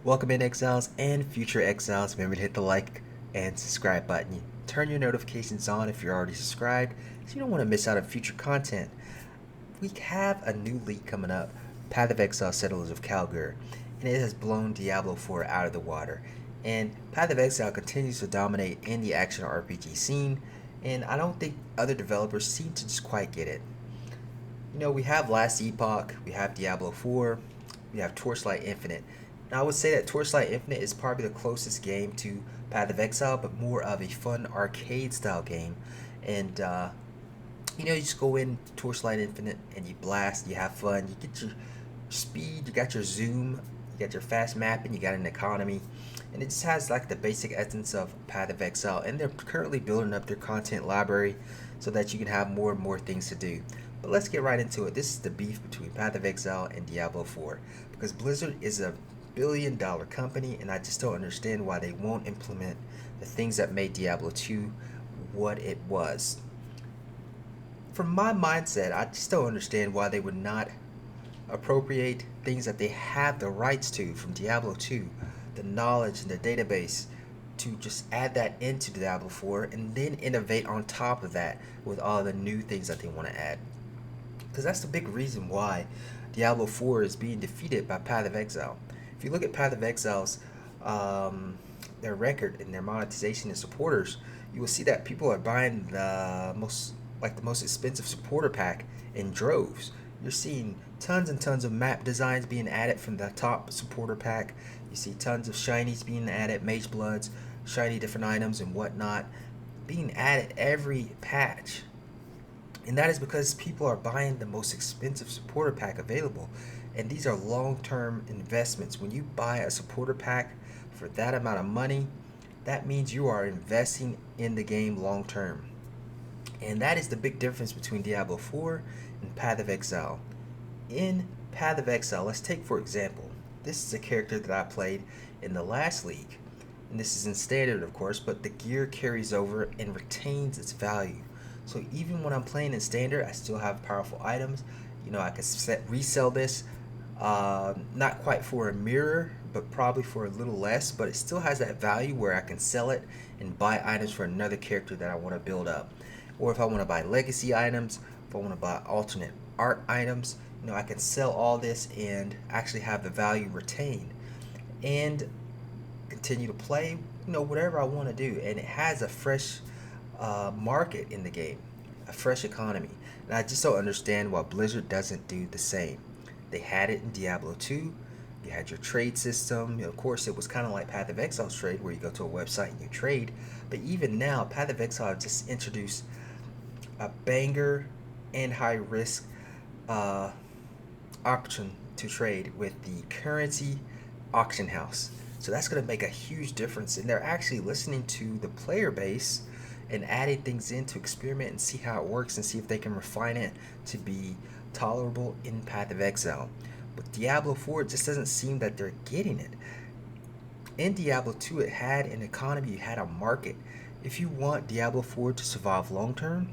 Welcome in exiles and future exiles. Remember to hit the like and subscribe button. Turn your notifications on if you're already subscribed so you don't want to miss out on future content. We have a new league coming up, Path of Exile Settlers of Calgary, and it has blown Diablo 4 out of the water. And Path of Exile continues to dominate in the action RPG scene, and I don't think other developers seem to just quite get it. We have Last Epoch, we have Diablo 4, we have Torchlight Infinite. Now, I would say that Torchlight Infinite is probably the closest game to Path of Exile, but more of a fun arcade style game. And, you just go in Torchlight Infinite and you blast, you have fun, you get your speed, you got your zoom, you got your fast mapping, you got an economy. And it just has like the basic essence of Path of Exile. And they're currently building up their content library so that you can have more and more things to do. But let's get right into it. This is the beef between Path of Exile and Diablo 4. Because Blizzard is a billion-dollar company, and I just don't understand why they won't implement the things that made Diablo 2 what it was. From my mindset, I just don't understand why they would not appropriate things that they have the rights to from Diablo 2, the knowledge and the database, to just add that into Diablo 4 and then innovate on top of that with all the new things that they want to add. Because that's the big reason why Diablo 4 is being defeated by Path of Exile. If you look at Path of Exile's their record and their monetization and supporters, you will see that people are buying the most expensive supporter pack in droves. You're seeing tons and tons of map designs being added from the top supporter pack. You see tons of shinies being added, mage bloods, shiny different items and whatnot being added every patch. And that is because people are buying the most expensive supporter pack available. And these are long term investments. When you buy a supporter pack for that amount of money, that means you are investing in the game long term. And that is the big difference between Diablo 4 and Path of Exile. In Path of Exile, let's take for example, this is a character that I played in the last league. And this is in standard, of course, but the gear carries over and retains its value. So even when I'm playing in standard, I still have powerful items. I can resell this, not quite for a mirror, but probably for a little less. But it still has that value where I can sell it and buy items for another character that I want to build up. Or if I want to buy legacy items, if I want to buy alternate art items, I can sell all this and actually have the value retained and continue to play, whatever I want to do. And it has a fresh market in the game, a fresh economy. And I just don't understand why Blizzard doesn't do the same. They had it in Diablo 2. You had your trade system. Of course, it was kind of like Path of Exile's trade, where you go to a website and you trade. But even now, Path of Exile just introduced a banger and high risk uh, option to trade with the currency auction house. So that's going to make a huge difference. And they're actually listening to the player base and adding things in to experiment and see how it works and see if they can refine it to be tolerable in Path of Exile. But Diablo 4, it just doesn't seem that they're getting it. In Diablo 2, it had an economy, it had a market. If you want Diablo 4 to survive long term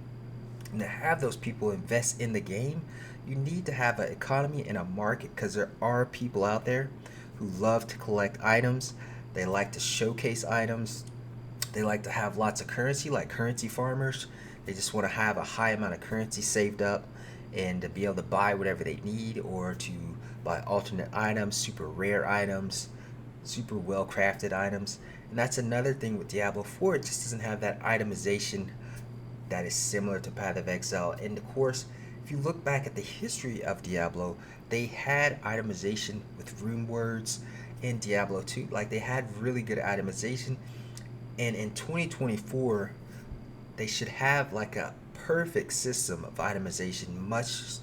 and to have those people invest in the game, you need to have an economy and a market, because there are people out there who love to collect items. They like to showcase items. They like to have lots of currency, like currency farmers. They just want to have a high amount of currency saved up and to be able to buy whatever they need, or to buy alternate items, super rare items, super well crafted items. And that's another thing with Diablo 4. It just doesn't have that itemization that is similar to Path of Exile. And of course, if you look back at the history of Diablo, they had itemization with rune words in Diablo 2. Like, they had really good itemization. And in 2024, they should have like a perfect system of itemization, much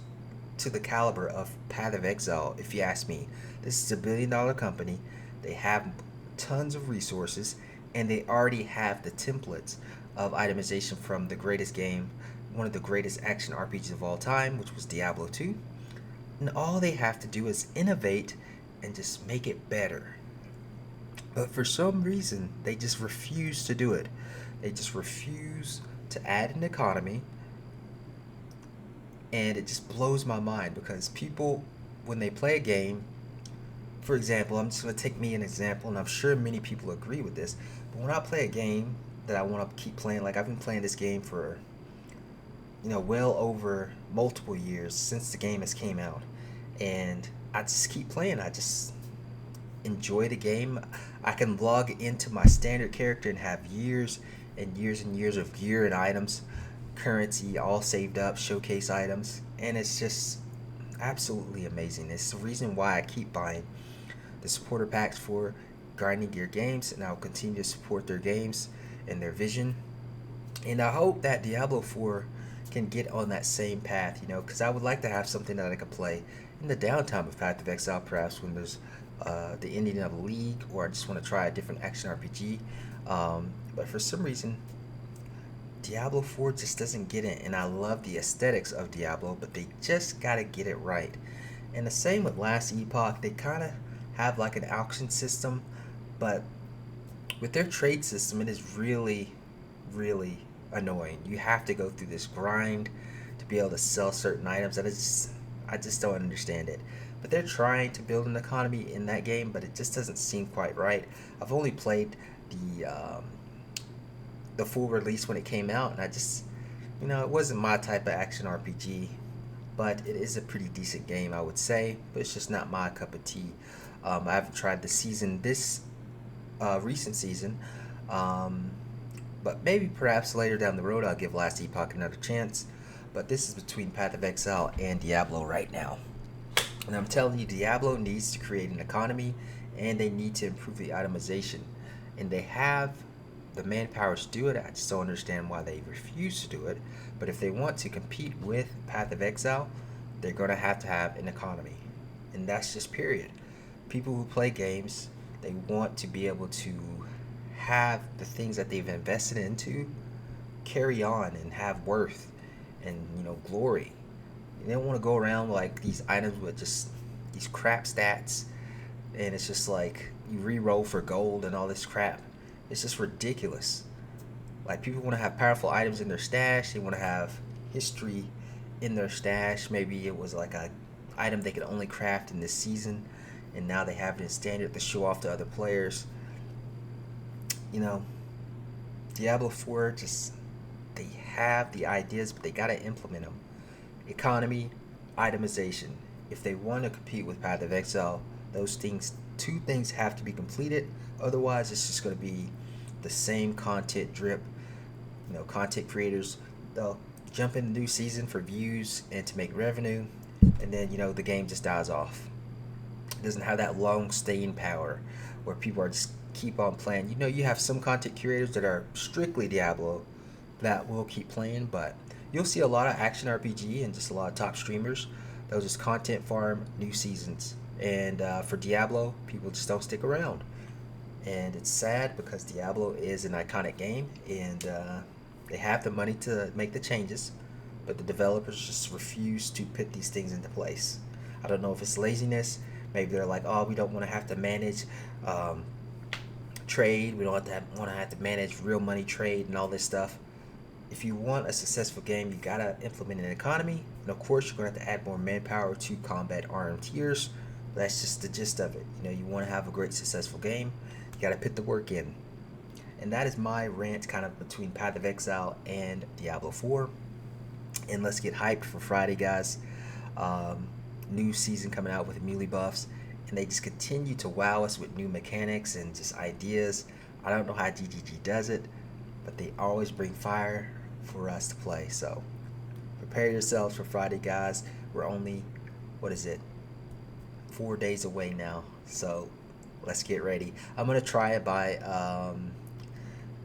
to the caliber of Path of Exile, if you ask me. This is a billion-dollar company. They have tons of resources, and they already have the templates of itemization from the greatest game, one of the greatest action RPGs of all time, which was Diablo 2. And all they have to do is innovate and just make it better. But for some reason, they just refuse to do it. They just refuse to add an economy. And it just blows my mind, because people, when they play a game, For example, I'm just going to take me an example, and I'm sure many people agree with this. But when I play a game that I want to keep playing, like I've been playing this game for well over multiple years since the game has came out, and I just keep playing. I just enjoy the game. I can log into my standard character and have years and years and years of gear and items, currency all saved up, showcase items, and it's just absolutely amazing. It's the reason why I keep buying the supporter packs for Grinding Gear Games, and I'll continue to support their games and their vision. And I hope that Diablo 4 can get on that same path, because I would like to have something that I could play in the downtime of Path of Exile, perhaps when there's the ending of a league, or I just want to try a different action RPG. But for some reason, Diablo 4 just doesn't get it, and I love the aesthetics of Diablo, but they just gotta get it right. And the same with Last Epoch, they kind of have like an auction system, but with their trade system, it is really, really annoying. You have to go through this grind to be able to sell certain items. I just don't understand it. But they're trying to build an economy in that game, but it just doesn't seem quite right. I've only played the full release when it came out, and I just, it wasn't my type of action RPG, but it is a pretty decent game, I would say. But it's just not my cup of tea. I haven't tried this recent season, but maybe perhaps later down the road I'll give Last Epoch another chance. But this is between Path of Exile and Diablo right now. And I'm telling you, Diablo needs to create an economy, and they need to improve the itemization. And they have the manpower to do it. I just don't understand why they refuse to do it. But if they want to compete with Path of Exile, they're going to have an economy. And that's just period. People who play games, they want to be able to have the things that they've invested into carry on and have worth and glory. You don't want to go around like these items with just these crap stats, and it's just like you re-roll for gold and all this crap. It's just ridiculous. Like, people want to have powerful items in their stash. They want to have history in their stash. Maybe it was like a item they could only craft in this season, and now they have it in standard to show off to other players. Diablo 4, just, they have the ideas, but they gotta implement them. Economy, itemization. If they want to compete with Path of Exile, two things have to be completed. Otherwise, it's just going to be the same content drip. Content creators, they'll jump in the new season for views and to make revenue, and then the game just dies off. It doesn't have that long staying power where people are just keep on playing. You have some content creators that are strictly Diablo that will keep playing, but you'll see a lot of action RPG and just a lot of top streamers. They'll just content farm new seasons. And for Diablo, people just don't stick around. And it's sad because Diablo is an iconic game, and they have the money to make the changes, but the developers just refuse to put these things into place. I don't know if it's laziness. Maybe they're like, oh, we don't want to have to manage trade. We don't want to have to manage real money trade and all this stuff. If you want a successful game, you gotta implement an economy, and of course, you're gonna have to add more manpower to combat armed tiers. That's just the gist of it. You want to have a great, successful game, you gotta put the work in. And that is my rant, kind of between Path of Exile and Diablo 4. And let's get hyped for Friday, guys. New season coming out with melee buffs, and they just continue to wow us with new mechanics and just ideas. I don't know how GGG does it, but they always bring fire for us to play. So prepare yourselves for Friday, guys. We're only, 4 days away now, so let's get ready. I'm gonna try it by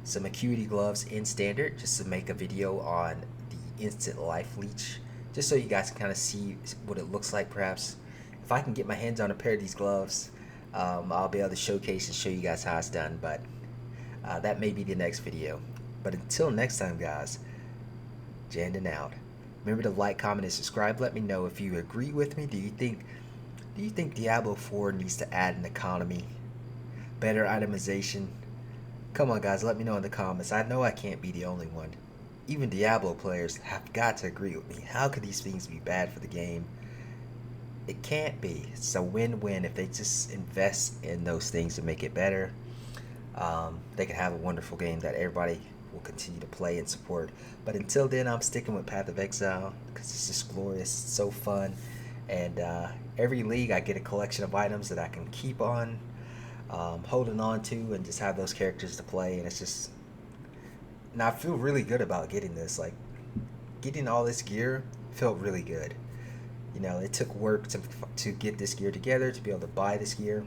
some acuity gloves in standard, just to make a video on the instant life leech, just so you guys can kind of see what it looks like. Perhaps if I can get my hands on a pair of these gloves, I'll be able to showcase and show you guys how it's done. But that may be the next video. But until next time, guys, Jandon out. Remember to like, comment, and subscribe. Let me know if you agree with me. Do you think Diablo 4 needs to add an economy, better itemization? Come on, guys, let me know in the comments. I know I can't be the only one. Even Diablo players have got to agree with me. How could these things be bad for the game? It can't be. It's a win-win if they just invest in those things to make it better. They can have a wonderful game that everybody will continue to play and support. But until then, I'm sticking with Path of Exile because it's just glorious, it's so fun, and every league I get a collection of items that I can keep on holding on to and just have those characters to play. And it's just, and I feel really good about getting this. Like getting all this gear felt really good. You know, it took work to get this gear together, to be able to buy this gear.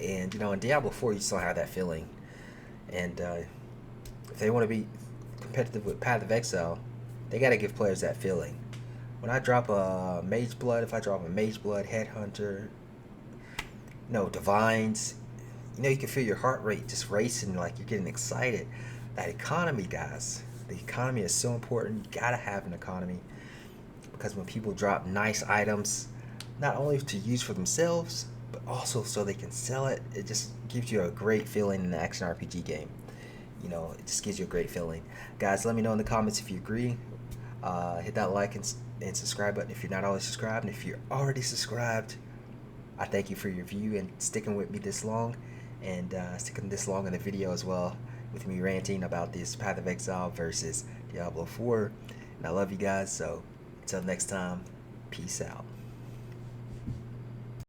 And you know, in Diablo 4, you still have that feeling. And if they want to be competitive with Path of Exile, they got to give players that feeling. When I drop a Mage Blood, if I drop a Mage Blood, Headhunter, no Divines, you know, you can feel your heart rate just racing, like you're getting excited. That economy, guys, the economy is so important. You gotta have an economy because when people drop nice items, not only to use for themselves, but also so they can sell it, it just gives you a great feeling in the action RPG game. You know, it just gives you a great feeling. Guys, let me know in the comments if you agree. Hit that like and subscribe button if you're not already subscribed. And if you're already subscribed, I thank you for your view and sticking with me this long, and sticking this long in the video as well, with me ranting about this Path of Exile versus Diablo 4. And I love you guys, so until next time, peace out.